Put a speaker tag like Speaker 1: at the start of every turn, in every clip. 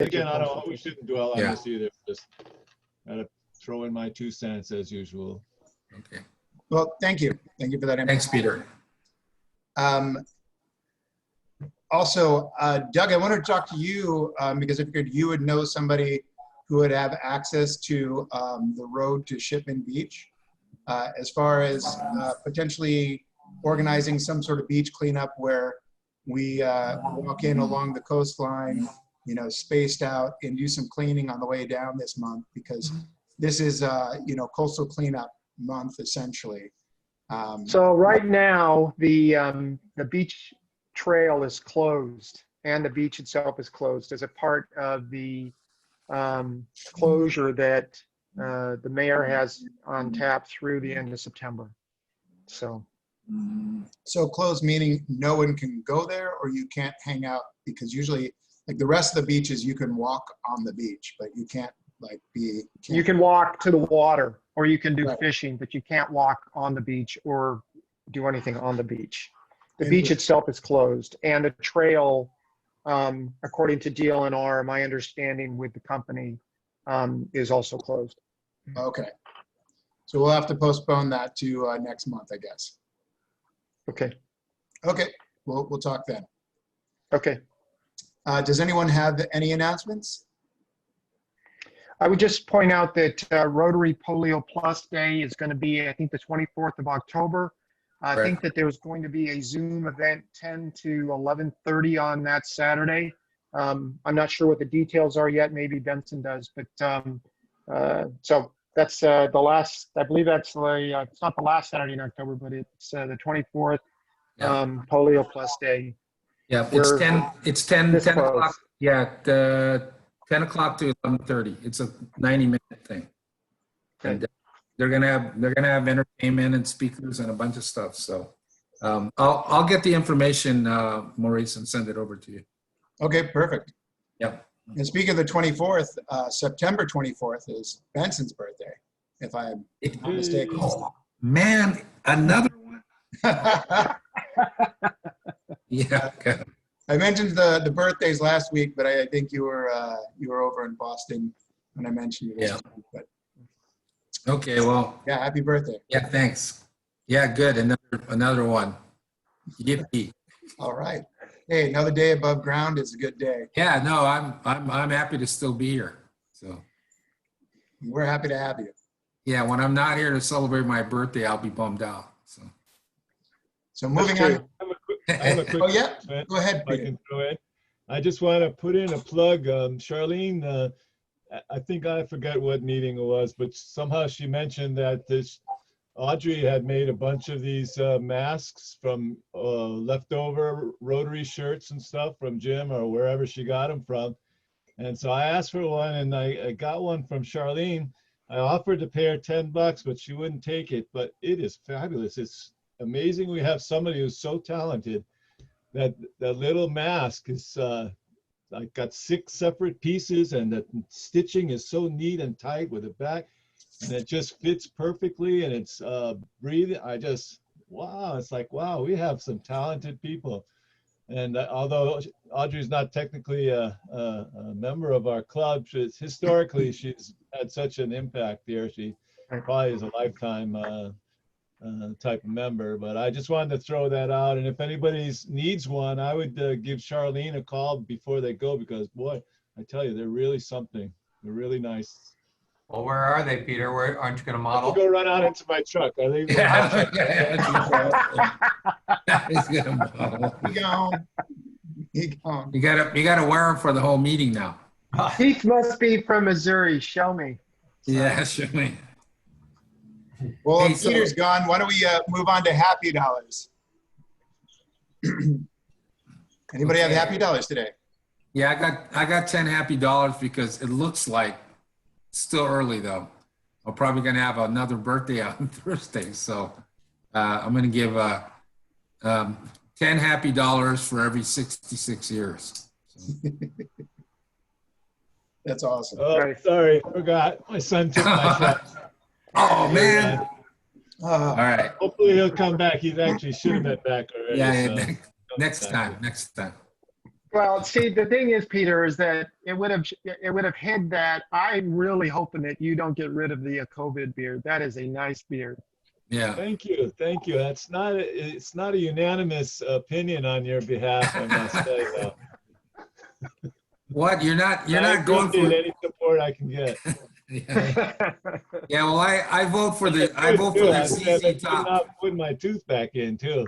Speaker 1: Again, we shouldn't dwell on
Speaker 2: Yeah.
Speaker 1: this either. Just gotta throw in my 2 cents as usual.
Speaker 2: Okay.
Speaker 3: Well, thank you. Thank you for that.
Speaker 2: Thanks, Peter.
Speaker 3: Also, Doug, I wanted to talk to you because I figured you would know somebody who would have access to the road to Shipman Beach, as far as potentially organizing some sort of beach cleanup where we walk in along the coastline, you know, spaced out, and do some cleaning on the way down this month, because this is, you know, coastal cleanup month essentially.
Speaker 4: So right now, the beach trail is closed, and the beach itself is closed as a part of the closure that the mayor has on tap through the end of September. So
Speaker 3: Closed meaning no one can go there, or you can't hang out, because usually, like the rest of the beaches, you can walk on the beach, but you can't like be.
Speaker 4: you can walk to the water, or you can do
Speaker 3: Right.
Speaker 4: fishing, but you can't walk on the beach or do anything on the beach. The beach itself is closed, and the trail, according to DLNR, my understanding with the company, is also closed.
Speaker 3: Okay. So we'll have to postpone that to next month, I guess.
Speaker 4: Okay.
Speaker 3: Okay, we'll talk then.
Speaker 4: Okay.
Speaker 3: Does anyone have any announcements?
Speaker 4: I would just point out that Rotary Polio Plus Day is going to be, I think, the 24th of October. I
Speaker 2: Right.
Speaker 4: think that there's going to be a Zoom event 10 to 11:30 on that Saturday. I'm not sure what the details are yet. Maybe Benson does, but so that's the last. I believe that's the. It's not the last Saturday in October, but it's the 24th.
Speaker 2: Yeah.
Speaker 4: Polio Plus Day.
Speaker 2: Yeah,
Speaker 4: We're
Speaker 2: it's 10
Speaker 4: this
Speaker 2: o'clock.
Speaker 4: close.
Speaker 2: Yeah, 10 o'clock to 11:30. It's a 90-minute thing. And they're gonna have entertainment and speakers and a bunch of stuff. So I'll get the information, Maurice, and send it over to you.
Speaker 3: Okay, perfect.
Speaker 2: Yep.
Speaker 3: And speaking of the 24th, September 24th is Benson's birthday, if I'm not mistaken.
Speaker 2: Oh, man, another one. Yeah. Okay.
Speaker 3: I mentioned the birthdays last week, but I think you were over in Boston when I mentioned you.
Speaker 2: Yeah.
Speaker 3: But
Speaker 2: Okay. Well.
Speaker 3: yeah, happy birthday.
Speaker 2: Yeah. Thanks. Yeah. Good. Another one. Yippee.
Speaker 3: All right. Hey, another day above ground is a good day.
Speaker 2: Yeah. No, I'm happy to still be here. So.
Speaker 3: We're happy to have you.
Speaker 2: Yeah. When I'm not here to celebrate my birthday, I'll be bummed out. So.
Speaker 3: So moving
Speaker 4: That's
Speaker 3: on.
Speaker 1: I have a quick
Speaker 3: Oh yeah,
Speaker 1: comment
Speaker 3: go ahead,
Speaker 1: if I
Speaker 3: Peter.
Speaker 1: can throw in. I just want to put in a plug. Charlene, I think I forget what meeting it was, but somehow she mentioned that Audrey had made a bunch of these masks from leftover Rotary shirts and stuff from Jim or wherever she got them from. And so I asked for one, and I got one from Charlene. I offered to pay her $10, but she wouldn't take it. But it is fabulous. It's amazing we have somebody who's so talented. That little mask is like got 6 separate pieces, and the stitching is so neat and tight with the back, and it just fits perfectly, and it's breathing. Wow, it's like, wow, we have some talented people. And although Audrey's not technically a member of our club, historically she's had such an impact here. She probably is a lifetime type of member, but I just wanted to throw that out. And if anybody needs one, I would give Charlene a call before they go, because boy, I tell you, they're really something. They're really nice.
Speaker 5: Well, where are they, Peter? Where aren't you going to model?
Speaker 1: I'll go run out into my truck. I leave
Speaker 2: He's gonna model.
Speaker 3: He gone. He gone.
Speaker 2: You gotta wear them for the whole meeting now.
Speaker 4: Keith must be from Missouri. Show me.
Speaker 2: Yeah, sure.
Speaker 3: Well,
Speaker 2: Hey,
Speaker 3: if Peter's gone, why don't we move on to Happy Dollars? Anybody have Happy Dollars today?
Speaker 2: Yeah, I got 10 happy dollars because it looks like it's still early though. I'm probably gonna have another birthday on Thursday, so I'm gonna give 10 happy dollars for every 66 years. So.
Speaker 3: That's awesome.
Speaker 1: Oh,
Speaker 4: Nice.
Speaker 1: sorry, forgot. My son took my truck.
Speaker 2: Oh man! All
Speaker 3: Uh,
Speaker 2: right.
Speaker 1: Hopefully he'll come back. He's actually should have been back already.
Speaker 2: Yeah,
Speaker 1: so
Speaker 2: next time.
Speaker 4: Well, see, the thing is, Peter, is that it would have hid that. I'm really hoping that you don't get rid of the COVID beard. That is a nice beard.
Speaker 2: Yeah.
Speaker 1: Thank you, thank you. It's not a unanimous opinion on your behalf, I must say, though.
Speaker 2: What? You're not
Speaker 1: I
Speaker 2: going for
Speaker 1: appreciate any support I can get.
Speaker 2: Yeah. Yeah, well, I vote for the
Speaker 1: I said
Speaker 2: ZZ
Speaker 1: that I'm
Speaker 2: Top.
Speaker 1: not putting my tooth back in, too.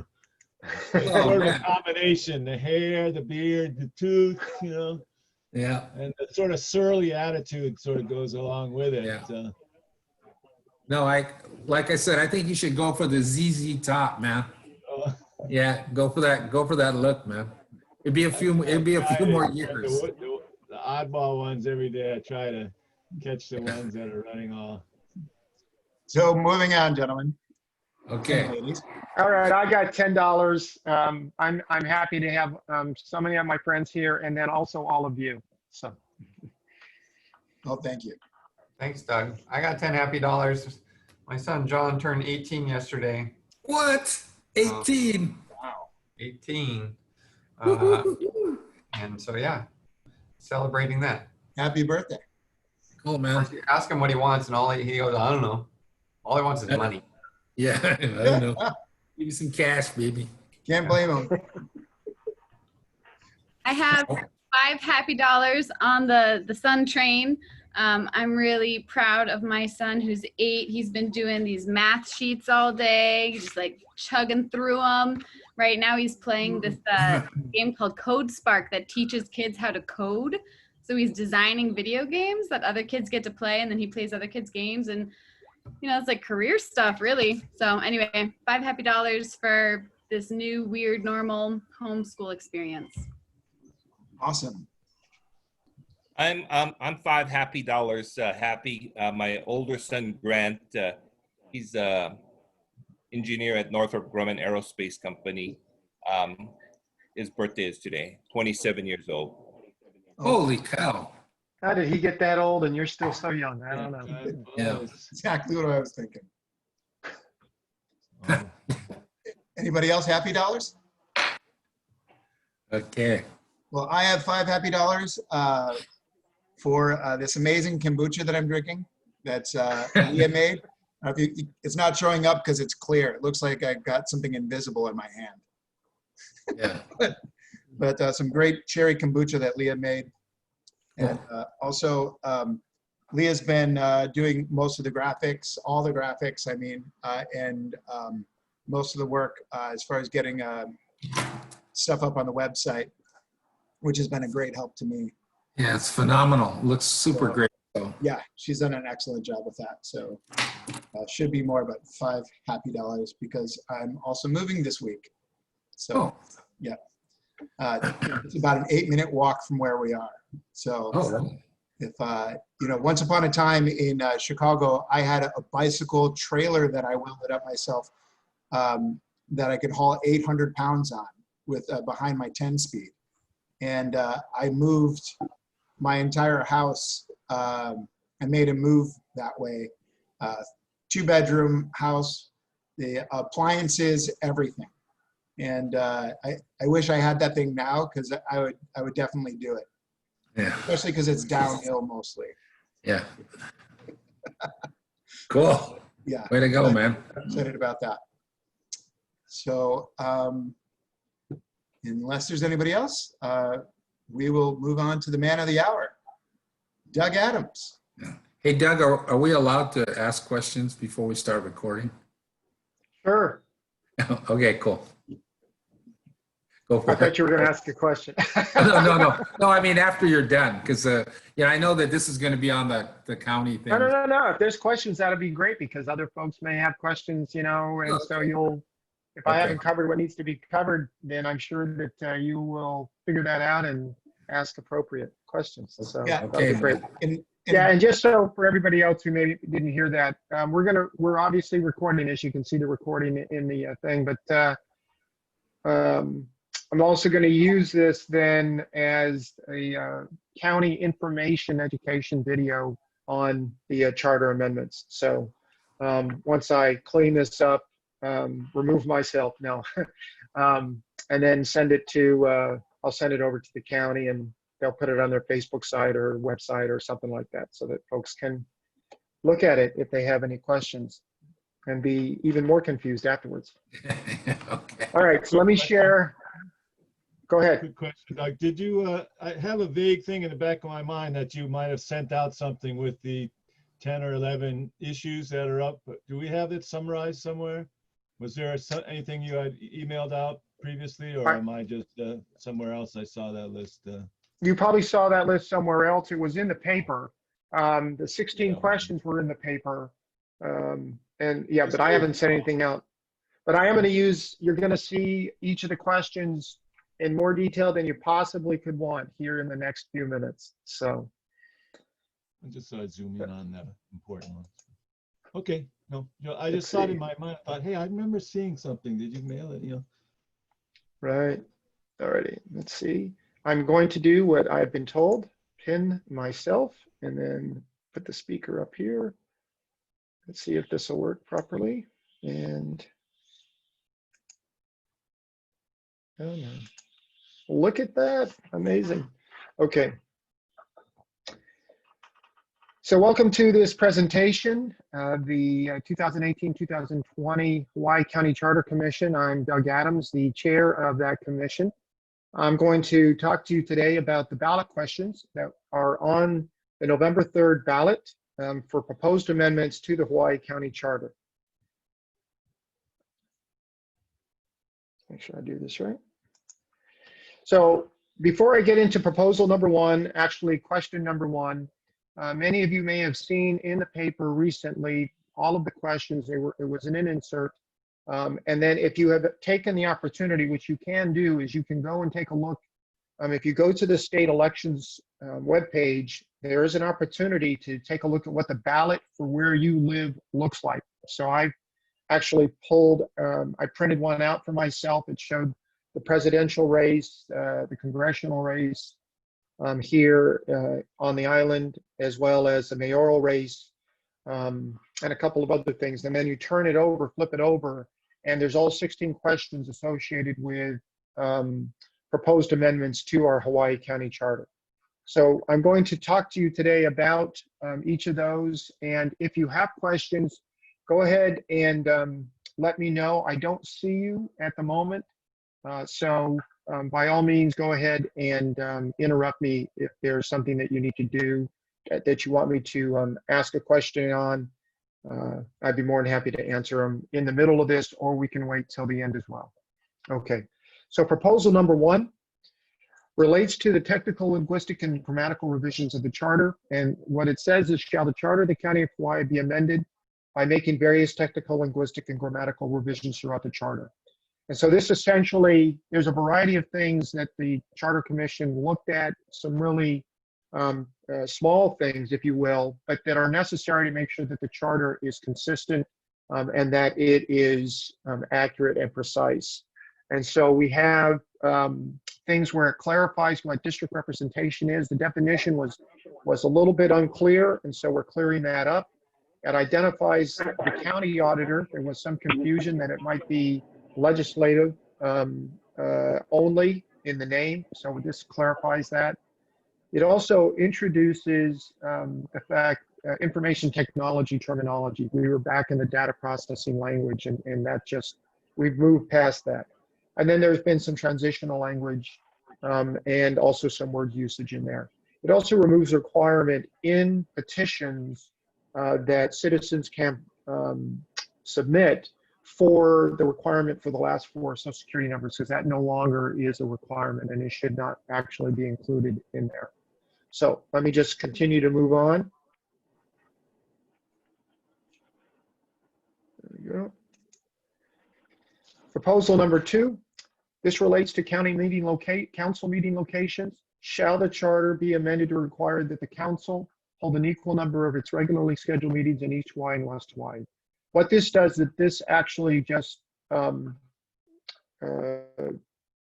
Speaker 1: It's
Speaker 2: Oh,
Speaker 1: sort of a
Speaker 2: man.
Speaker 1: combination, the hair, the beard, the tooth,
Speaker 2: Yeah.
Speaker 1: and the sort of surly attitude sort of goes along with it.
Speaker 2: Yeah. No, like I said, I think you should go for the ZZ Top, man.
Speaker 1: Uh,
Speaker 2: Yeah, go for that look, man. It'd be a few more years.
Speaker 1: The oddball ones every day. I try to catch the ones that are running off.
Speaker 3: So moving on, gentlemen.
Speaker 2: Okay.
Speaker 3: And ladies.
Speaker 4: All right, I got $10. I'm happy to have so many of my friends here, and then also all of you. So.
Speaker 3: Oh, thank you.
Speaker 5: Thanks, Doug. I got 10 happy dollars. My son John turned 18 yesterday.
Speaker 2: What? 18.
Speaker 3: Wow.
Speaker 5: 18. And so, yeah, celebrating that.
Speaker 3: Happy birthday.
Speaker 2: Cool,
Speaker 5: Of
Speaker 2: man.
Speaker 5: course, you ask him what he wants, and he goes, I don't know. All he wants is money.
Speaker 2: Yeah, I don't know. Give me some cash, baby.
Speaker 3: Can't blame him.
Speaker 6: I have 5 happy dollars on the Sun train. I'm really proud of my son who's 8. He's been doing these math sheets all day, just like chugging through them. Right now he's playing this game called Code Spark that teaches kids how to code. So he's designing video games that other kids get to play, and then he plays other kids' games, and it's like career stuff, really. So anyway, 5 happy dollars for this new weird normal homeschool experience.
Speaker 3: Awesome.
Speaker 7: I'm 5 happy dollars happy. My older son Grant, he's a engineer at Northrop Grumman Aerospace Company. His birthday is today. 27 years old.
Speaker 2: Holy cow.
Speaker 4: How did he get that old and you're still so young? I don't know.
Speaker 2: Yeah.
Speaker 3: Exactly what I was thinking. Anybody else happy dollars?
Speaker 2: Okay.
Speaker 3: Well, I have 5 happy dollars for this amazing kombucha that I'm drinking. That's Leah made. It's not showing up because it's clear. It looks like I've got something invisible in my hand.
Speaker 2: Yeah.
Speaker 3: But some great cherry kombucha that Leah made. And also, Leah's been doing most of the graphics, all the graphics, I mean, and most of the work as far as getting stuff up on the website, which has been a great help to me.
Speaker 2: Yeah, it's phenomenal. Looks super great. So.
Speaker 3: Yeah, she's done an excellent job with that. So should be more, but 5 happy dollars because I'm also moving this week. So yeah, it's about an 8-minute walk from where we are. So if, once upon a time in Chicago, I had a bicycle trailer that I welded up myself that I could haul 800 pounds on with behind my 10-speed. And I moved my entire house. I made a move that way. 2-bedroom house, the appliances, everything. And I wish I had that thing now because I would definitely do it.
Speaker 2: Yeah.
Speaker 3: Especially because it's downhill mostly.
Speaker 2: Yeah. Cool.
Speaker 3: Yeah.
Speaker 2: Way to go, man.
Speaker 3: I'm excited about that. So unless there's anybody else, we will move on to the man of the hour, Doug Adams.
Speaker 2: Yeah. Hey, Doug, are we allowed to ask questions before we start recording?
Speaker 4: Sure.
Speaker 2: Okay, cool. Go for
Speaker 4: I
Speaker 2: it.
Speaker 4: thought you were going to ask a question.
Speaker 2: No. I mean, after you're done, because I know that this is going to be on the county thing.
Speaker 4: No. If there's questions, that'd be great because other folks may have questions, and so if I haven't covered what needs to be covered, then I'm sure that you will figure that out and ask appropriate questions. So
Speaker 3: Yeah.
Speaker 4: that'd be great.
Speaker 3: And
Speaker 4: And just so for everybody else who maybe didn't hear that, we're obviously recording, as you can see the recording in the thing, but I'm also going to use this then as a county information education video on the charter amendments. So once I clean this up, remove myself, and then send it to I'll send it over to the county and they'll put it on their Facebook site or website or something like that so that folks can look at it if they have any questions and be even more confused afterwards.
Speaker 2: Okay.
Speaker 4: All right, so let me share. Go ahead.
Speaker 1: Good question, Doug. Did you, I have a vague thing in the back of my mind that you might have sent out something with the 10 or 11 issues that are up. Do we have it summarized somewhere? Was there anything you had emailed out previously, or am I just somewhere else I saw that list?
Speaker 4: You probably saw that list somewhere else. It was in the paper. The 16
Speaker 1: Yeah.
Speaker 4: questions were in the paper. And yeah, but I haven't sent anything out. But I am going to use, you're going to see each of the questions in more detail than you possibly could want here in the next few minutes. So
Speaker 1: I just saw it zoom in on the important ones. Okay, no, I just
Speaker 4: Let's
Speaker 1: thought
Speaker 4: see.
Speaker 1: in my mind, I thought, hey, I remember seeing something. Did you mail it?
Speaker 4: right. Alrighty, let's see. I'm going to do what I've been told, pin myself, and then put the speaker up here. Let's see if this will work properly. And oh no. Look at that, amazing. Okay. So welcome to this presentation, the 2018-2020 Hawaii County Charter Commission. I'm Doug Adams, the chair of that commission. I'm going to talk to you today about the ballot questions that are on the November 3rd ballot for proposed amendments to the Hawaii County Charter. Make sure I do this right. So before I get into proposal number one, actually question number one, many of you may have seen in the paper recently all of the questions. It was in an insert. And then if you have taken the opportunity, which you can do, is you can go and take a look. If you go to the state elections webpage, there is an opportunity to take a look at what the ballot for where you live looks like. So I've actually pulled, I printed one out for myself. It showed the presidential race, the congressional race here on the island, as well as the mayoral race, and a couple of other things. And then you turn it over, flip it over, and there's all 16 questions associated with proposed amendments to our Hawaii County Charter. So I'm going to talk to you today about each of those. And if you have questions, go ahead and let me know. I don't see you at the moment. So by all means, go ahead and interrupt me if there's something that you need to do that you want me to ask a question on. I'd be more than happy to answer them in the middle of this, or we can wait till the end as well. Okay, so proposal number one relates to the technical, linguistic, and grammatical revisions of the charter. And what it says is, shall the charter of the County of Hawaii be amended by making various technical, linguistic, and grammatical revisions throughout the charter. And so this essentially, there's a variety of things that the Charter Commission looked at, some really small things, if you will, but that are necessary to make sure that the charter is consistent and that it is accurate and precise. And so we have things where it clarifies what district representation is. The definition was a little bit unclear, and so we're clearing that up. It identifies the county auditor. There was some confusion that it might be legislative only in the name, so this clarifies that. It also introduces the fact information technology terminology. We were back in the data processing language, and that just, we've moved past that. And then there's been some transitional language and also some word usage in there. It also removes a requirement in petitions that citizens can submit for the requirement for the last four social security numbers, because that no longer is a requirement and it should not actually be included in there. So let me just continue to move on. There we go. Proposal number two. This relates to council meeting locations. Shall the charter be amended to require that the council hold an equal number of its regularly scheduled meetings in East Hawaii and West Hawaii? What this does is this actually just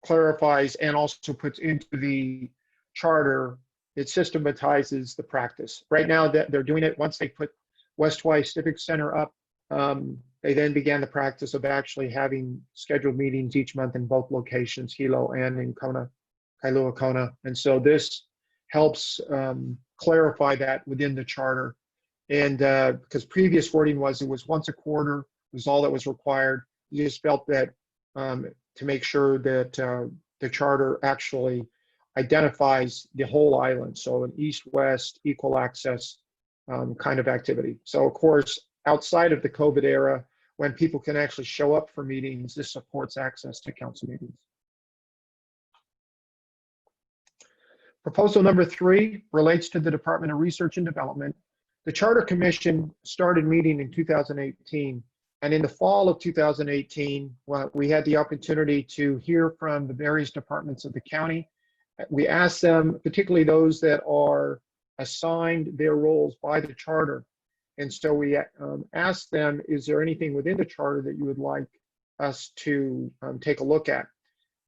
Speaker 4: clarifies and also puts into the charter, it systematizes the practice. Right now that they're doing it, once they put West Hawaii Civic Center up, they then began the practice of actually having scheduled meetings each month in both locations, Hilo and in Kona Kailua Kona. And so this helps clarify that within the charter. And because previous wording was it was once a quarter was all that was required. You just felt that to make sure that the charter actually identifies the whole island. So an east-west equal access kind of activity. So of course, outside of the COVID era, when people can actually show up for meetings, this supports access to council meetings. Proposal number 3 relates to the Department of Research and Development. The Charter Commission started meeting in 2018, and in the fall of 2018, we had the opportunity to hear from the various departments of the county. We asked them, particularly those that are assigned their roles by the charter. And so we asked them, is there anything within the charter that you would like us to take a look at?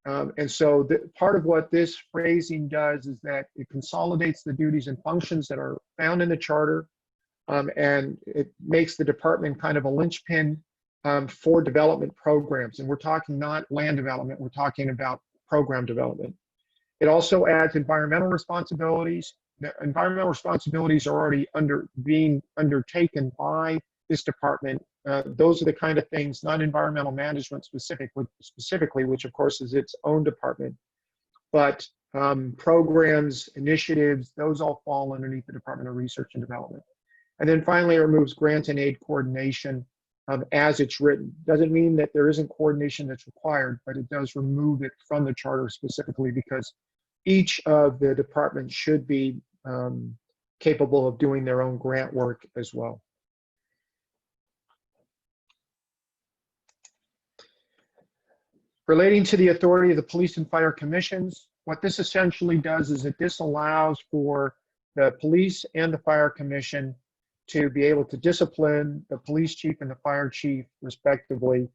Speaker 4: And so part of what this phrasing does is that it consolidates the duties and functions that are found in the charter, and it makes the department kind of a linchpin for development programs. And we're talking not land development, we're talking about program development. It also adds environmental responsibilities. The environmental responsibilities are already being undertaken by this department. Those are the kind of things, not environmental management specifically, which of course is its own department, but programs, initiatives, those all fall underneath the Department of Research and Development. And then finally, it removes grant and aid coordination as it's written. Doesn't mean that there isn't coordination that's required, but it does remove it from the charter specifically because each of the departments should be capable of doing their own grant work as well. Relating to the authority of the police and fire commissions, what this essentially does is that this allows for the police and the fire commission to be able to discipline the police chief and the fire chief respectively.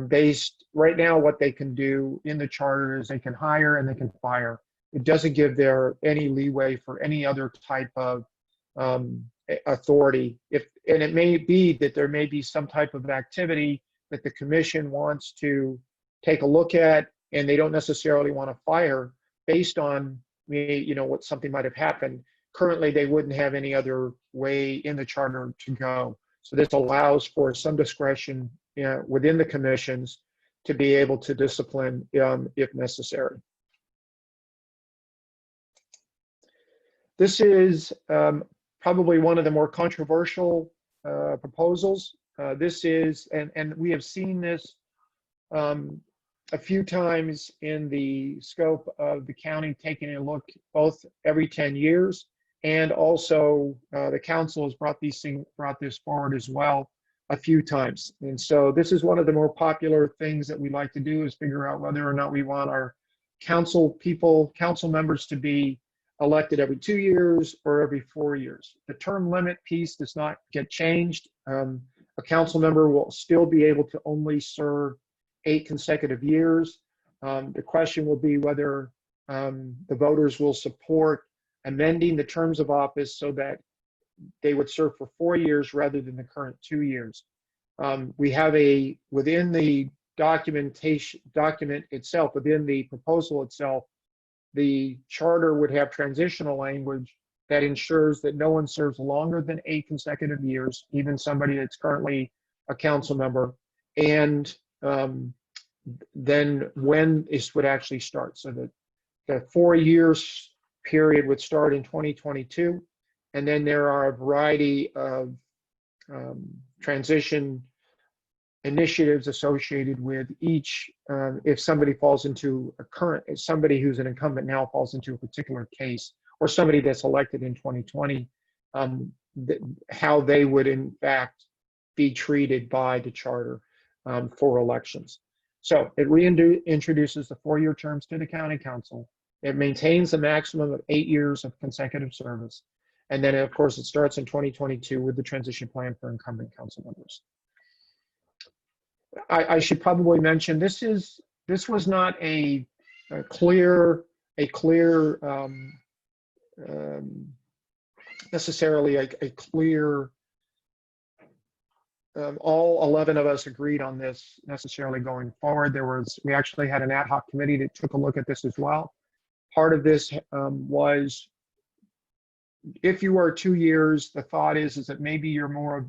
Speaker 4: Based right now, what they can do in the charter is they can hire and they can fire. It doesn't give there any leeway for any other type of authority. And it may be that there may be some type of activity that the commission wants to take a look at, and they don't necessarily want to fire based on what something might have happened. Currently, they wouldn't have any other way in the charter to go. So this allows for some discretion within the commissions to be able to discipline if necessary. This is probably one of the more controversial proposals. This is, and we have seen this a few times in the scope of the county taking a look both every 10 years, and also the council has brought this forward as well a few times. And so this is one of the more popular things that we like to do is figure out whether or not we want our council members to be elected every 2 years or every 4 years. The term limit piece does not get changed. A council member will still be able to only serve 8 consecutive years. The question will be whether the voters will support amending the terms of office so that they would serve for 4 years rather than the current 2 years. We have within the document itself, within the proposal itself, the charter would have transitional language that ensures that no one serves longer than 8 consecutive years, even somebody that's currently a council member, and then when this would actually start. So that the 4 years period would start in 2022, and then there are a variety of transition initiatives associated with each. If somebody falls into if somebody who's an incumbent now falls into a particular case, or somebody that's elected in 2020, how they would in fact be treated by the charter for elections. So it reintroduces the 4-year terms to the county council. It maintains a maximum of 8 years of consecutive service. And then of course it starts in 2022 with the transition plan for incumbent council members. I should probably mention this was not necessarily a clear. All 11 of us agreed on this necessarily going forward. We actually had an ad hoc committee that took a look at this as well. Part of this was, if you are 2 years, the thought is that maybe you're more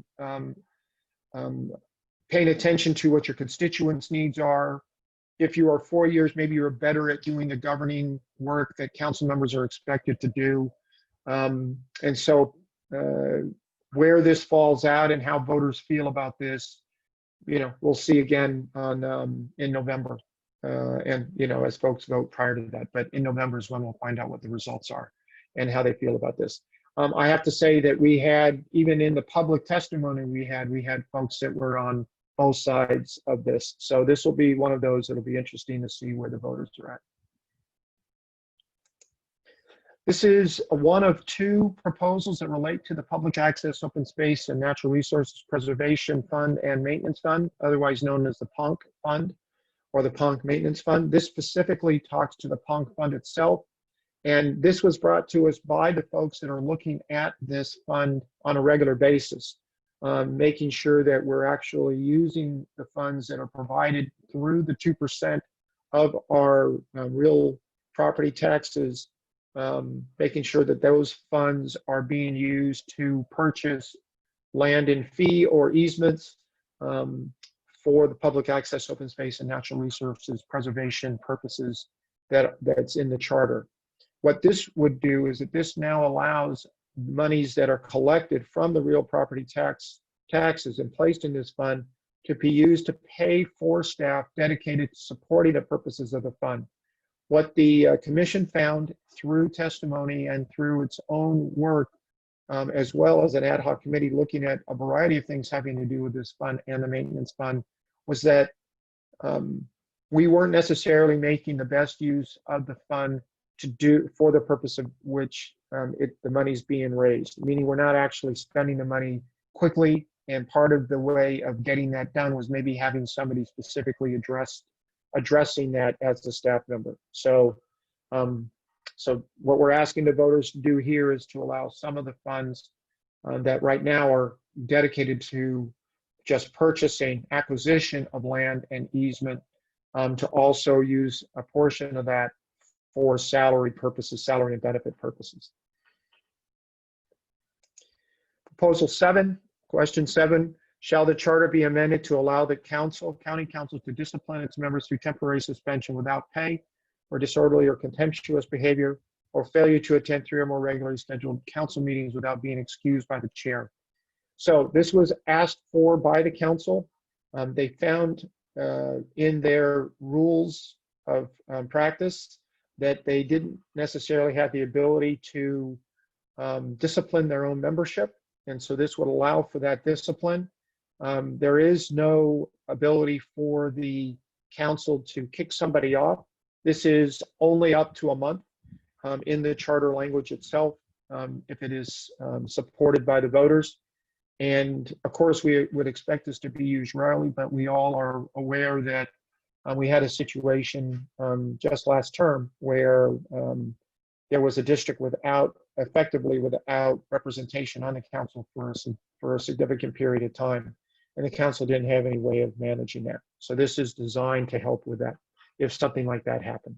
Speaker 4: paying attention to what your constituents' needs are. If you are 4 years, maybe you're better at doing the governing work that council members are expected to do. And so where this falls out and how voters feel about this, we'll see again on in November. And, as folks vote prior to that, but in November is when we'll find out what the results are and how they feel about this. I have to say that we had, even in the public testimony we had folks that were on both sides of this. So this will be one of those that'll be interesting to see where the voters are at. This is one of 2 proposals that relate to the Public Access, Open Space, and Natural Resources Preservation Fund and Maintenance Fund, otherwise known as the PONC Fund or the PONC Maintenance Fund. This specifically talks to the PONC Fund itself. And this was brought to us by the folks that are looking at this fund on a regular basis, making sure that we're actually using the funds that are provided through the 2% of our real property taxes, making sure that those funds are being used to purchase land in fee or easements for the public access, open space, and natural resources preservation purposes that's in the charter. What this would do is that this now allows monies that are collected from the real property taxes and placed in this fund to be used to pay for staff dedicated to supporting the purposes of the fund. What the commission found through testimony and through its own work, as well as an ad hoc committee looking at a variety of things having to do with this fund and the maintenance fund, was that we weren't necessarily making the best use of the fund to do for the purpose of which the money's being raised, meaning we're not actually spending the money quickly. And part of the way of getting that done was maybe having somebody specifically addressing that as a staff member. So, so what we're asking the voters to do here is to allow some of the funds that right now are dedicated to just purchasing, acquisition of land and easement, to also use a portion of that for salary purposes, salary and benefit purposes. Proposal 7, question 7, shall the charter be amended to allow the county council to discipline its members through temporary suspension without pay for disorderly or contemptuous behavior or failure to attend 3 or more regularly scheduled council meetings without being excused by the chair? So this was asked for by the council. They found in their rules of practice that they didn't necessarily have the ability to discipline their own membership. And so this would allow for that discipline. There is no ability for the council to kick somebody off. This is only up to a month in the charter language itself, if it is supported by the voters. And of course, we would expect this to be used rarely, but we all are aware that we had a situation just last term where there was a district effectively without representation on the council for a significant period of time. And the council didn't have any way of managing that. So this is designed to help with that if something like that happened.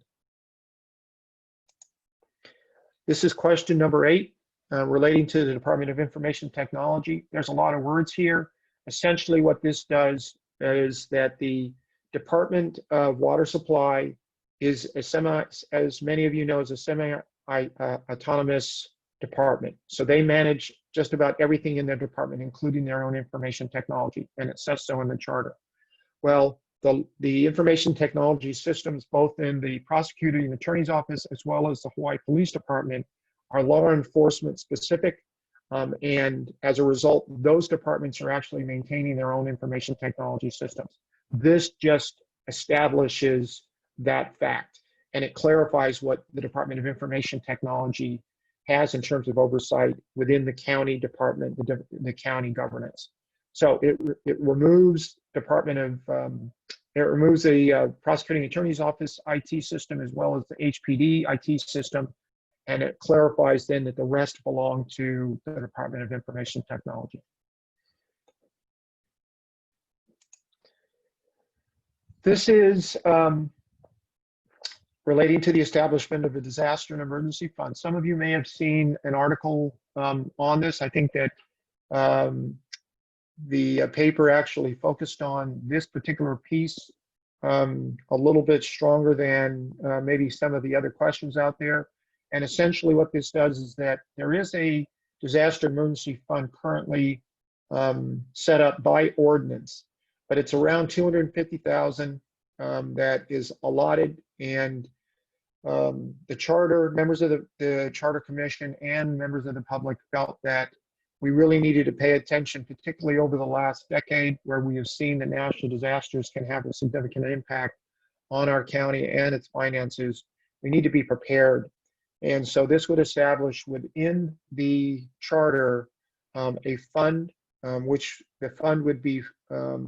Speaker 4: This is question number 8, relating to the Department of Information Technology. There's a lot of words here. Essentially what this does is that the Department of Water Supply is as many of you know, is a semi-autonomous department. So they manage just about everything in their department, including their own information technology, and it says so in the charter. Well, the information technology systems, both in the prosecuting attorney's office as well as the Hawaii Police Department, are law enforcement specific. And as a result, those departments are actually maintaining their own information technology systems. This just establishes that fact, and it clarifies what the Department of Information Technology has in terms of oversight within the county department, the county governance. So it removes it removes the prosecuting attorney's office IT system as well as the HPD IT system, and it clarifies then that the rest belong to the Department of Information Technology. This is relating to the establishment of a disaster and emergency fund. Some of you may have seen an article on this. I think that the paper actually focused on this particular piece a little bit stronger than maybe some of the other questions out there. And essentially what this does is that there is a disaster emergency fund currently set up by ordinance, but it's around 250,000 that is allotted, and the charter, members of the Charter Commission and members of the public felt that we really needed to pay attention, particularly over the last decade, where we have seen that natural disasters can have a significant impact on our county and its finances. We need to be prepared. And so this would establish within the charter a fund, which the fund would be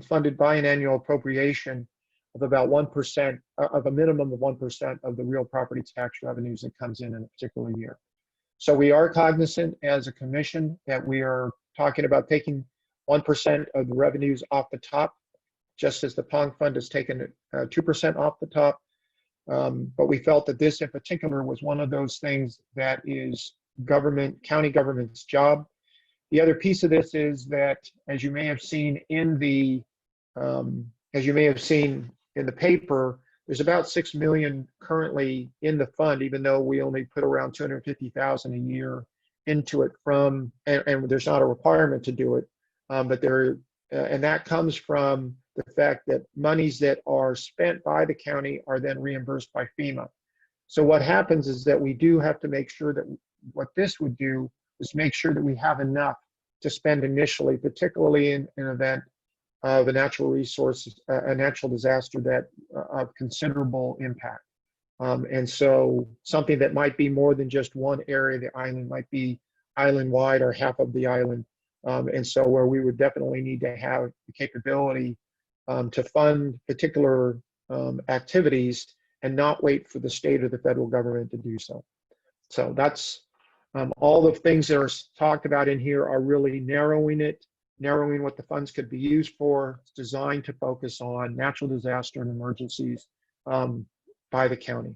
Speaker 4: funded by an annual appropriation of about 1%, of a minimum of 1% of the real property tax revenues that comes in a particular year. So we are cognizant as a commission that we are talking about taking 1% of the revenues off the top, just as the PONG fund has taken 2% off the top. But we felt that this in particular was one of those things that is county government's job. The other piece of this is that, as you may have seen in the paper, there's about 6 million currently in the fund, even though we only put around 250,000 a year into it from, and there's not a requirement to do it, but and that comes from the fact that monies that are spent by the county are then reimbursed by FEMA. So what happens is that we do have to make sure that what this would do is make sure that we have enough to spend initially, particularly in an event of a natural disaster that of considerable impact. And so something that might be more than just one area of the island, might be island-wide or half of the island. And so where we would definitely need to have the capability to fund particular activities and not wait for the state or the federal government to do so. So that's all the things that are talked about in here are really narrowing what the funds could be used for. It's designed to focus on natural disaster and emergencies by the county.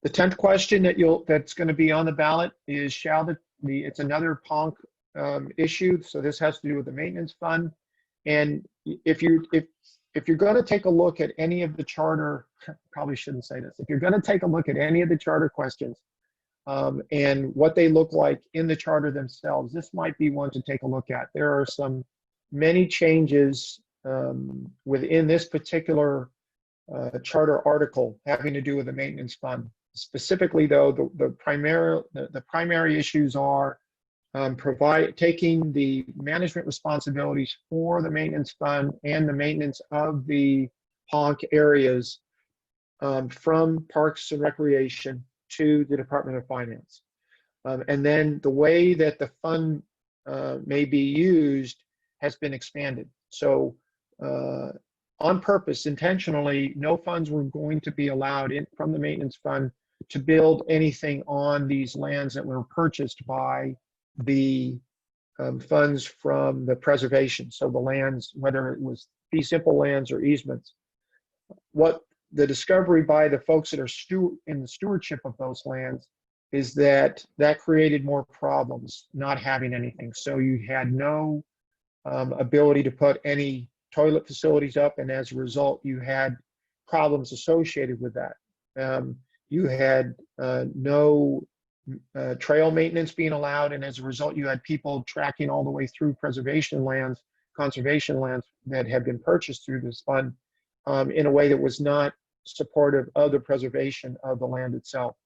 Speaker 4: The 10th question that's going to be on the ballot is it's another PONC issue. So this has to do with the maintenance fund. And if you're going to take a look at any of the charter, probably shouldn't say this. If you're going to take a look at any of the charter questions and what they look like in the charter themselves, this might be one to take a look at. There are many changes within this particular charter article having to do with the maintenance fund. Specifically, though, the primary issues are taking the management responsibilities for the maintenance fund and the maintenance of the PONC areas from Parks and Recreation to the Department of Finance. And then the way that the fund may be used has been expanded. So on purpose, intentionally, no funds were going to be allowed from the maintenance fund to build anything on these lands that were purchased by the funds from the preservation. So the lands, whether it was fee simple lands or easements. What the discovery by the folks that are in the stewardship of those lands is that created more problems, not having anything. So you had no ability to put any toilet facilities up, and as a result, you had problems associated with that. You had no trail maintenance being allowed, and as a result, you had people tracking all the way through preservation lands, conservation lands that had been purchased through this fund in a way that was not supportive of the preservation of the land itself.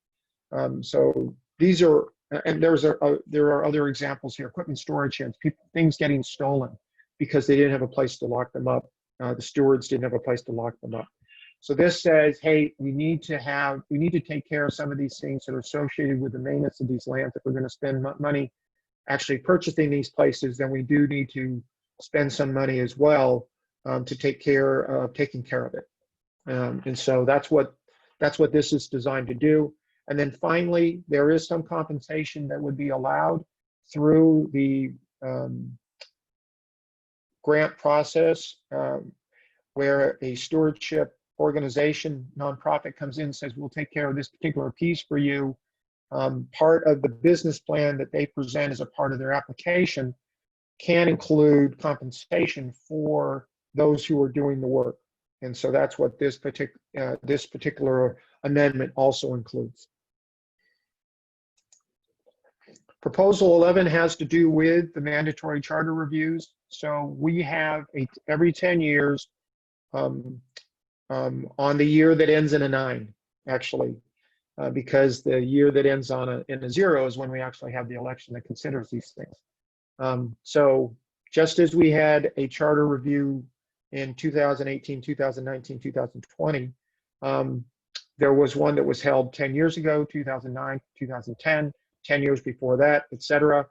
Speaker 4: So these are, and there are other examples here: equipment storage sheds, things getting stolen because they didn't have a place to lock them up. The stewards didn't have a place to lock them up. So this says, hey, we need to take care of some of these things that are associated with the maintenance of these lands. If we're going to spend money actually purchasing these places, then we do need to spend some money as well to take care of taking care of it. And so that's what this is designed to do. And then finally, there is some compensation that would be allowed through the grant process where a stewardship organization, nonprofit comes in and says, we'll take care of this particular piece for you. Part of the business plan that they present as a part of their application can include compensation for those who are doing the work. And so that's what this particular amendment also includes. Proposal 11 has to do with the mandatory charter reviews. So we have every 10 years on the year that ends in a 9, actually, because the year that ends in a 0 is when we actually have the election that considers these things. So just as we had a charter review in 2018, 2019, 2020, there was one that was held 10 years ago, 2009, 2010, 10 years before that, et cetera.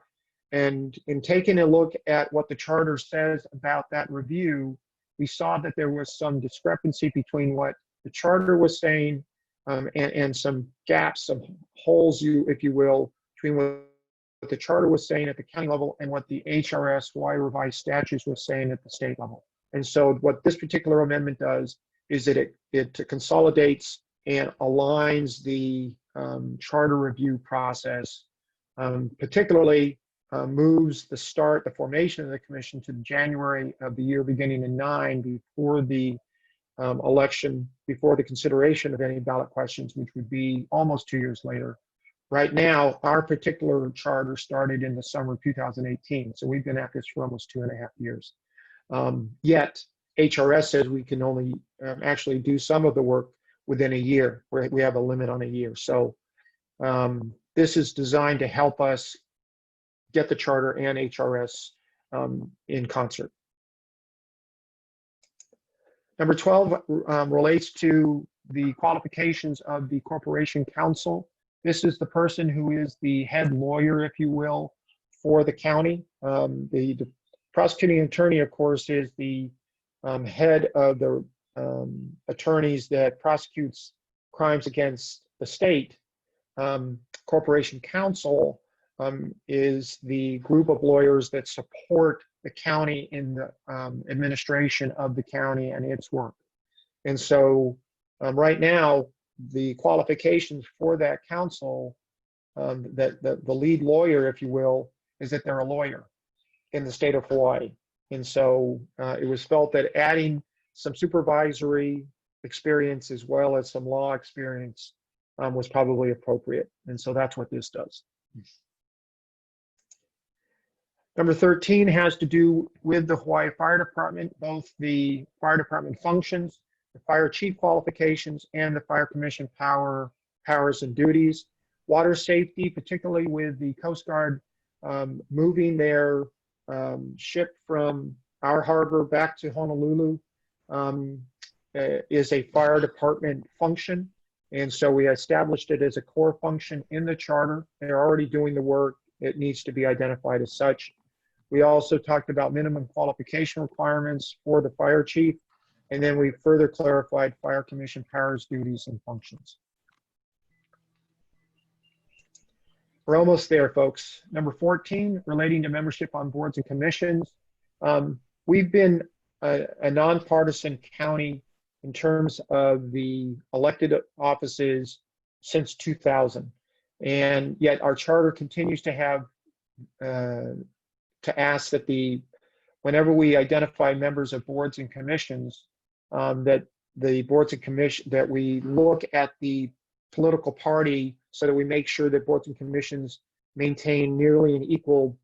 Speaker 4: And in taking a look at what the charter says about that review, we saw that there was some discrepancy between what the charter was saying and some gaps, some holes, if you will, between what the charter was saying at the county level and what the HRS Hawaii Revised Statutes was saying at the state level. And so what this particular amendment does is that it consolidates and aligns the charter review process, particularly moves the formation of the commission to January of the year beginning in 9 before the election, before the consideration of any ballot questions, which would be almost 2 years later. Right now, our particular charter started in the summer of 2018, so we've been at this for almost 2.5 years. Yet, HRS says we can only actually do some of the work within a year, where we have a limit on a year. So this is designed to help us get the charter and HRS in concert. Number 12 relates to the qualifications of the corporation counsel. This is the person who is the head lawyer, if you will, for the county. The prosecuting attorney, of course, is the head of the attorneys that prosecutes crimes against the state. Corporation counsel is the group of lawyers that support the county in the administration of the county and its work. And so right now, the qualifications for that counsel, the lead lawyer, if you will, is that they're a lawyer in the state of Hawaii. And so it was felt that adding some supervisory experience as well as some law experience was probably appropriate. And so that's what this does. Number 13 has to do with the Hawaii Fire Department, both the fire department functions, the fire chief qualifications, and the fire commission powers and duties. Water safety, particularly with the Coast Guard moving their ship from our harbor back to Honolulu, is a fire department function. And so we established it as a core function in the charter. They're already doing the work. It needs to be identified as such. We also talked about minimum qualification requirements for the fire chief. And then we further clarified fire commission powers, duties, and functions. We're almost there, folks. Number 14, relating to membership on boards and commissions. We've been a nonpartisan county in terms of the elected offices since 2000. And yet our charter continues to have, to ask that whenever we identify members of boards and commissions, that the boards and commission, that we look at the political party so that we make sure that boards and commissions maintain nearly an equal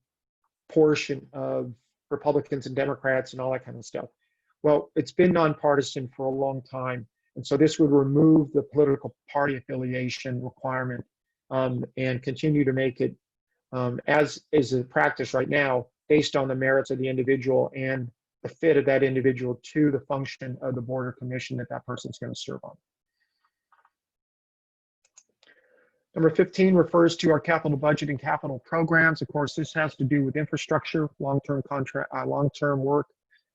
Speaker 4: portion of Republicans and Democrats and all that kind of stuff. Well, it's been nonpartisan for a long time. And so this would remove the political party affiliation requirement and continue to make it, as is a practice right now, based on the merits of the individual and the fit of that individual to the function of the board or commission that that person's going to serve on. Number 15 refers to our capital budget and capital programs. Of course, this has to do with infrastructure, long-term contract, long-term work,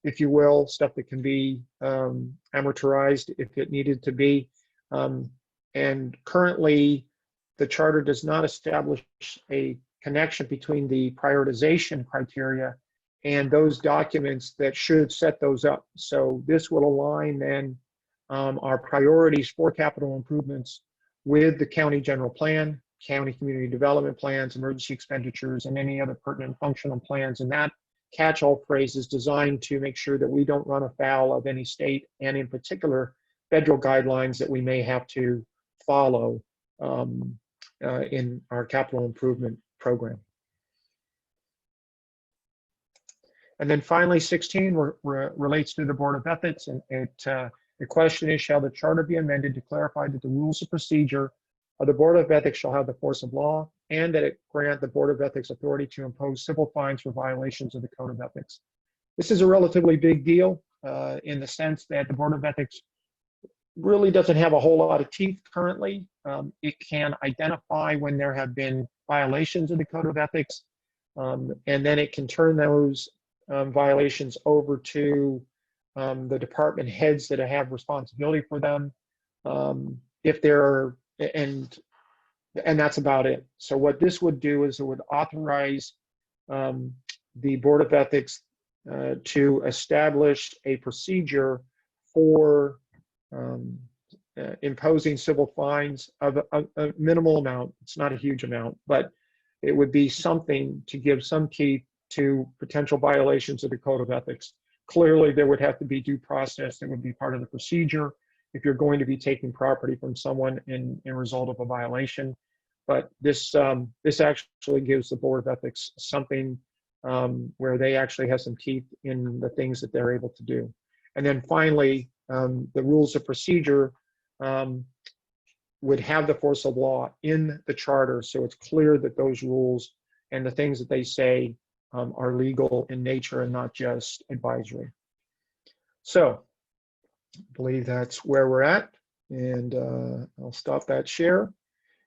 Speaker 4: if you will, stuff that can be amortized if it needed to be. And currently, the charter does not establish a connection between the prioritization criteria and those documents that should set those up. So this will align then our priorities for capital improvements with the county general plan, county community development plans, emergency expenditures, and any other pertinent functional plans. And that catch-all phrase is designed to make sure that we don't run afoul of any state and in particular federal guidelines that we may have to follow in our capital improvement program. And then finally, 16 relates to the Board of Ethics, and the question is, shall the charter be amended to clarify that the rules of procedure of the Board of Ethics shall have the force of law, and that it grant the Board of Ethics authority to impose civil fines for violations of the Code of Ethics. This is a relatively big deal in the sense that the Board of Ethics really doesn't have a whole lot of teeth currently. It can identify when there have been violations of the Code of Ethics, and then it can turn those violations over to the department heads that have responsibility for them. If there are, and that's about it. So what this would do is it would authorize the Board of Ethics to establish a procedure for imposing civil fines of a minimal amount. It's not a huge amount, but it would be something to give some teeth to potential violations of the Code of Ethics. Clearly, there would have to be due process that would be part of the procedure if you're going to be taking property from someone in result of a violation. But this actually gives the Board of Ethics something where they actually have some teeth in the things that they're able to do. And then finally, the rules of procedure would have the force of law in the charter, so it's clear that those rules and the things that they say are legal in nature and not just advisory. So I believe that's where we're at, and I'll stop that share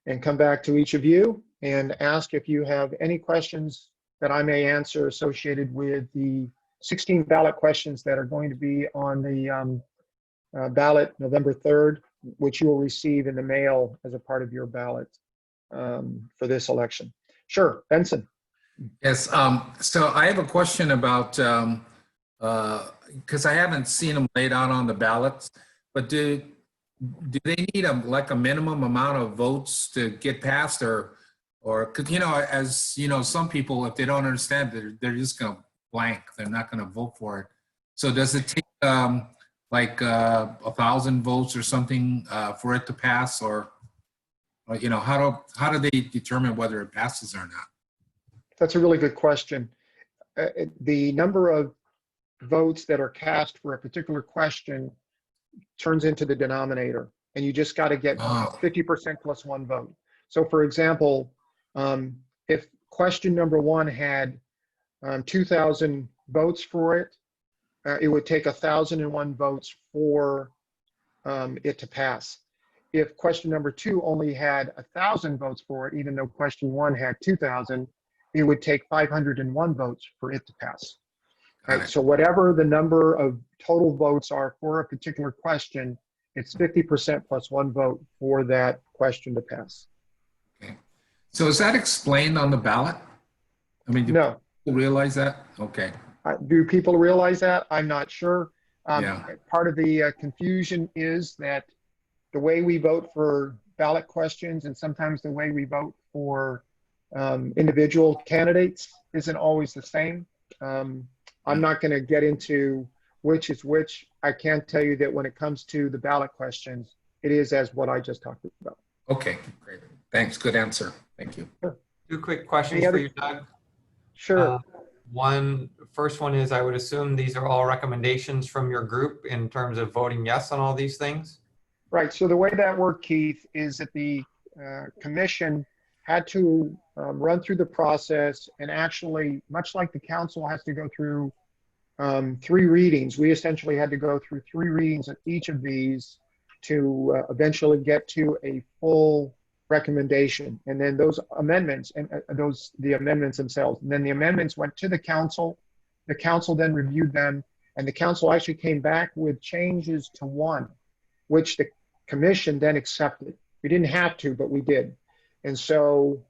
Speaker 4: and come back to each of you and ask if you have any questions that I may answer associated with the 16 ballot questions that are going to be on the ballot November 3rd, which you will receive in the mail as a part of your ballot for this election. Sure, Benson.
Speaker 2: Yes, so I have a question about, because I haven't seen them laid out on the ballots, but do they need like a minimum amount of votes to get passed, or because, you know, as you know, some people, if they don't understand, they're just going to blank. They're not going to vote for it. So does it take like 1,000 votes or something for it to pass, or you know, how do they determine whether it passes or not?
Speaker 4: That's a really good question. The number of votes that are cast for a particular question turns into the denominator, and you just got to get 50% plus one vote. So for example, if question number 1 had 2,000 votes for it, it would take 1,001 votes for it to pass. If question number 2 only had 1,000 votes for it, even though question 1 had 2,000, it would take 501 votes for it to pass. Right? So whatever the number of total votes are for a particular question, it's 50% plus one vote for that question to pass.
Speaker 2: Okay. So is that explained on the ballot? I mean, do
Speaker 4: No.
Speaker 2: people realize that? Okay.
Speaker 4: Do people realize that? I'm not sure.
Speaker 2: Yeah.
Speaker 4: Part of the confusion is that the way we vote for ballot questions and sometimes the way we vote for individual candidates isn't always the same. I'm not going to get into which is which. I can tell you that when it comes to the ballot questions, it is as what I just talked about.
Speaker 2: Okay, great. Thanks. Good answer. Thank you.
Speaker 4: Sure.
Speaker 5: 2 quick questions for you, Doug.
Speaker 4: Sure.
Speaker 5: First one is, I would assume these are all recommendations from your group in terms of voting yes on all these things?
Speaker 4: Right. So the way that worked, Keith, is that the commission had to run through the process, and actually, much like the council has to go through 3 readings, we essentially had to go through 3 readings of each of these to eventually get to a full recommendation. And then those amendments, and the amendments themselves, and then the amendments went to the council. The council then reviewed them, and the council actually came back with changes to 1, which the commission then accepted. We didn't have to, but we did. And so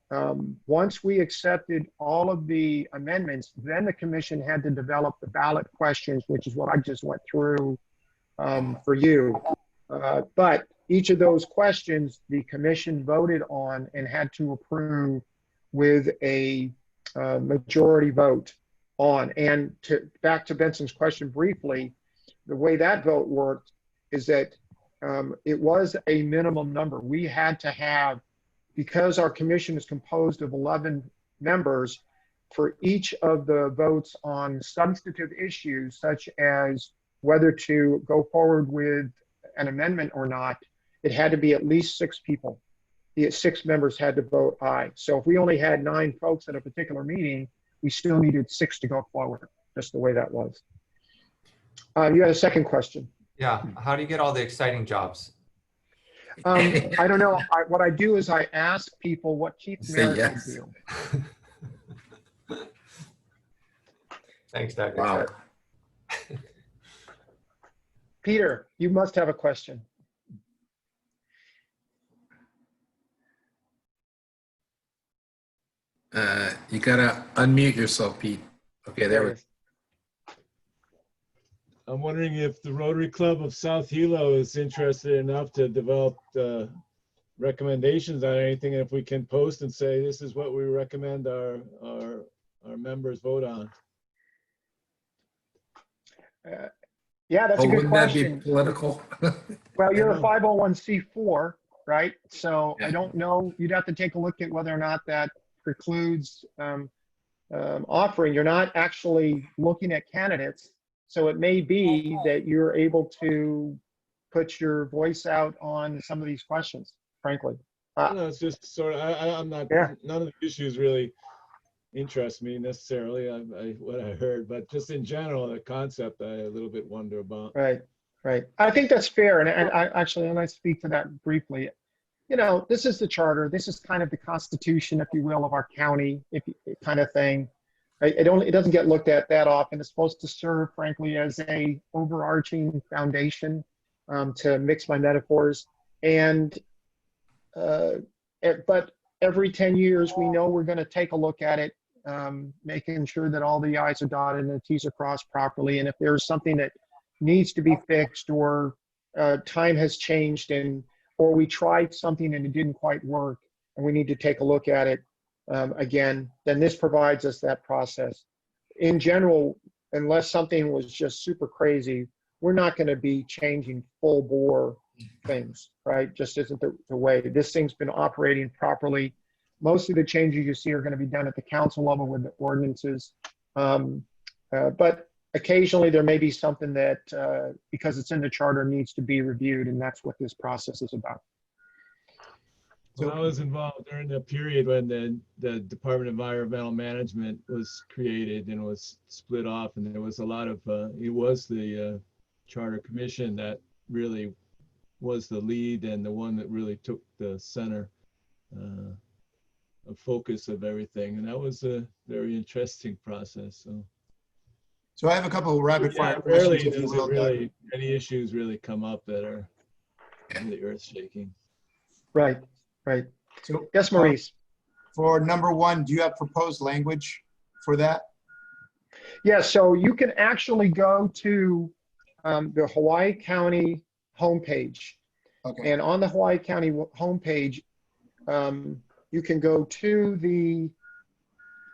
Speaker 4: once we accepted all of the amendments, then the commission had to develop the ballot questions, which is what I just went through for you. But each of those questions, the commission voted on and had to approve with a majority vote on. And back to Benson's question briefly, the way that vote worked is that it was a minimum number. We had to have, because our commission is composed of 11 members, for each of the votes on substantive issues, such as whether to go forward with an amendment or not, it had to be at least 6 people. The 6 members had to vote aye. So if we only had 9 folks at a particular meeting, we still needed 6 to go forward, just the way that was. You had a second question.
Speaker 5: Yeah. How do you get all the exciting jobs?
Speaker 4: I don't know. What I do is I ask people what Keith
Speaker 2: Say
Speaker 4: Merritt
Speaker 2: yes.
Speaker 4: would do.
Speaker 5: Thanks, Doug.
Speaker 2: Wow.
Speaker 4: Peter, you must have a question.
Speaker 2: You gotta unmute yourself, Pete. Okay, there we go.
Speaker 1: I'm wondering if the Rotary Club of South Hilo is interested enough to develop recommendations on anything, and if we can post and say, this is what we recommend our members vote on.
Speaker 4: Yeah, that's a good
Speaker 2: Wouldn't that be
Speaker 4: question.
Speaker 2: political?
Speaker 4: Well, you're a 501c4, right? So
Speaker 2: Yeah.
Speaker 4: I don't know. You'd have to take a look at whether or not that precludes offering. You're not actually looking at candidates. So it may be that you're able to put your voice out on some of these questions, frankly.
Speaker 1: No, it's just sort of, I'm not,
Speaker 4: Yeah.
Speaker 1: none of the issues really interest me necessarily, what I heard, but just in general, the concept, I a little bit wonder about.
Speaker 4: Right, right. I think that's fair. And I actually, and I speak to that briefly, you know, this is the charter. This is kind of the constitution, if you will, of our county, kind of thing. It doesn't get looked at that often. It's supposed to serve, frankly, as a overarching foundation, to mix my metaphors. And, but every 10 years, we know we're going to take a look at it, making sure that all the I's are dotted and the T's are crossed properly. And if there's something that needs to be fixed, or time has changed, or we tried something and it didn't quite work, and we need to take a look at it again, then this provides us that process. In general, unless something was just super crazy, we're not going to be changing full bore things, right? Just isn't the way. This thing's been operating properly. Most of the changes you see are going to be done at the council level with the ordinances. But occasionally there may be something that, because it's in the charter, needs to be reviewed, and that's what this process is about.
Speaker 1: So I was involved during the period when the Department of Environmental Management was created and was split off, and there was a lot of, it was the Charter Commission that really was the lead and the one that really took the center of focus of everything. And that was a very interesting process.
Speaker 3: So I have a couple of rapid fire
Speaker 1: rarely
Speaker 3: questions. If you
Speaker 1: does
Speaker 3: will,
Speaker 1: it
Speaker 3: Doug.
Speaker 1: really, any issues really come up that are really earth shaking.
Speaker 4: Right, right.
Speaker 3: So
Speaker 4: Yes, Maurice.
Speaker 3: for number 1, do you have proposed language for that?
Speaker 4: Yeah, so you can actually go to the Hawaii County homepage.
Speaker 3: Okay.
Speaker 4: And on the Hawaii County homepage, you can go to the,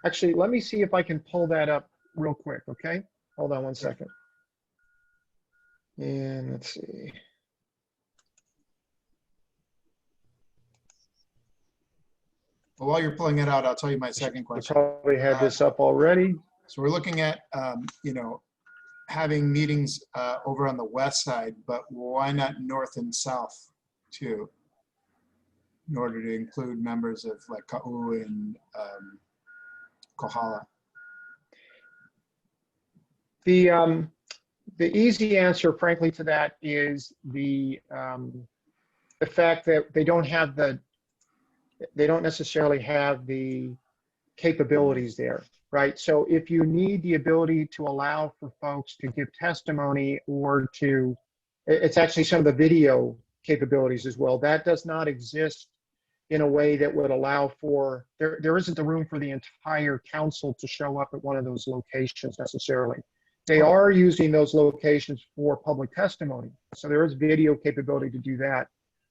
Speaker 4: actually, let me see if I can pull that up real quick, okay? Hold on one second. And let's see.
Speaker 3: Well, while you're pulling it out, I'll tell you my second
Speaker 4: I
Speaker 3: question.
Speaker 4: probably had this up already.
Speaker 3: So we're looking at, having meetings over on the west side, but why not north and south too? In order to include members of like Ka'u and Kohala.
Speaker 4: The easy answer, frankly, to that is the fact that they don't necessarily have the capabilities there, right? So if you need the ability to allow for folks to give testimony, or it's actually some of the video capabilities as well. That does not exist in a way that would allow for, there isn't the room for the entire council to show up at one of those locations necessarily. They are using those locations for public testimony. So there is video capability to do that,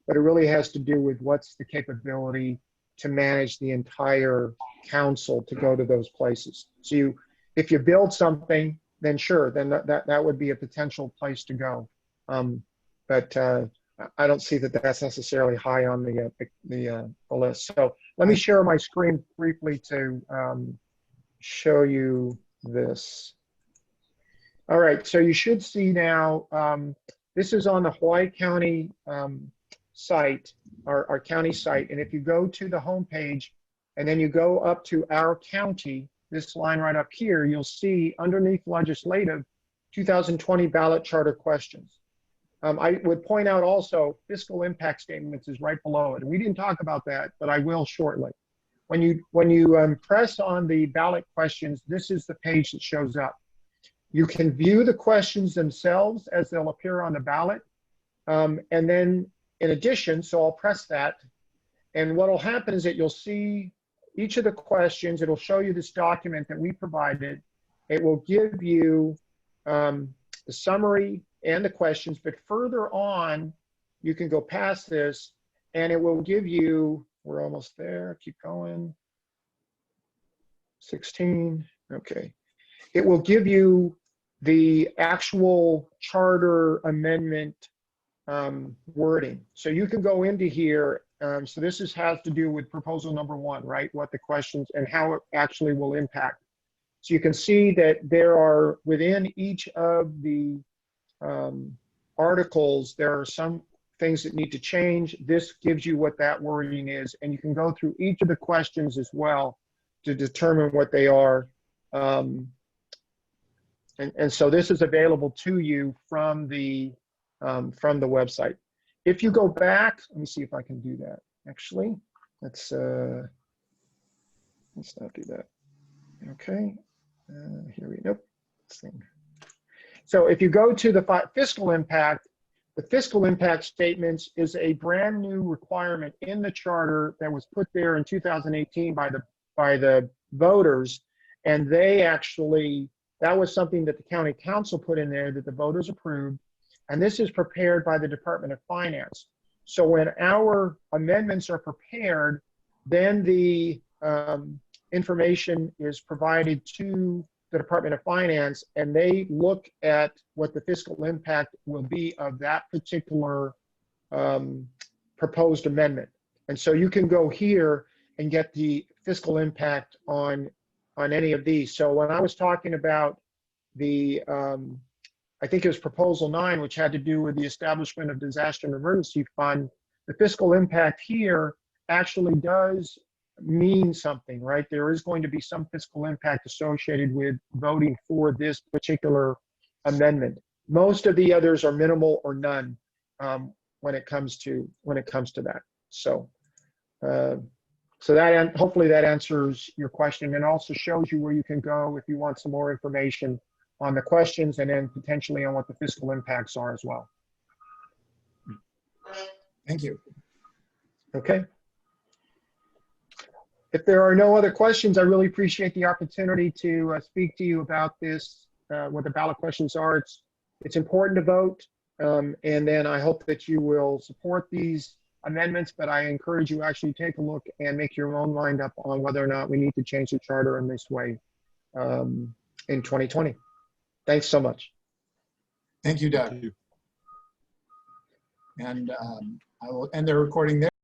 Speaker 4: but it really has to do with what's the capability to manage the entire council to go to those places. So if you build something, then sure, then that would be a potential place to go. But I don't see that that's necessarily high on the list. So let me share my screen briefly to show you this. All right, so you should see now, this is on the Hawaii County site, our county site. And if you go to the home page and then you go up to our county, this line right up here, you'll see underneath legislative 2020 ballot charter questions. I would point out also fiscal impact statements is right below it. And we didn't talk about that, but I will shortly. When you press on the ballot questions, this is the page that shows up. You can view the questions themselves as they'll appear on the ballot. And then in addition, so I'll press that. And what will happen is that you'll see each of the questions. It'll show you this document that we provided. It will give you the summary and the questions, but further on, you can go past this and it will give you, we're almost there, keep going, 16, okay. It will give you the actual charter amendment wording. So you can go into here, so this has to do with proposal number 1, right? What the questions and how it actually will impact. So you can see that there are, within each of the articles, there are some things that need to change. This gives you what that wording is, and you can go through each of the questions as well to determine what they are. And so this is available to you from the website. If you go back, let me see if I can do that. Actually, let's not do that. Okay, here we go. So if you go to the fiscal impact, the fiscal impact statements is a brand new requirement in the charter that was put there in 2018 by the voters, and they actually, that was something that the county council put in there that the voters approved, and this is prepared by the Department of Finance. So when our amendments are prepared, then the information is provided to the Department of Finance, and they look at what the fiscal impact will be of that particular proposed amendment. And so you can go here and get the fiscal impact on any of these. So when I was talking about the, I think it was proposal 9, which had to do with the establishment of disaster and emergency fund, the fiscal impact here actually does mean something, right? There is going to be some fiscal impact associated with voting for this particular amendment. Most of the others are minimal or none when it comes to that. So, so that, hopefully that answers your question, and also shows you where you can go if you want some more information on the questions, and then potentially on what the fiscal impacts are as well.
Speaker 3: Thank you.
Speaker 4: Okay. If there are no other questions, I really appreciate the opportunity to speak to you about this, what the ballot questions are. It's important to vote, and then I hope that you will support these amendments, but I encourage you actually take a look and make your own mind up on whether or not we need to change the charter in this way in 2020. Thanks so much.
Speaker 3: Thank you, Doug.
Speaker 1: Thank you.
Speaker 3: And I will end the recording there.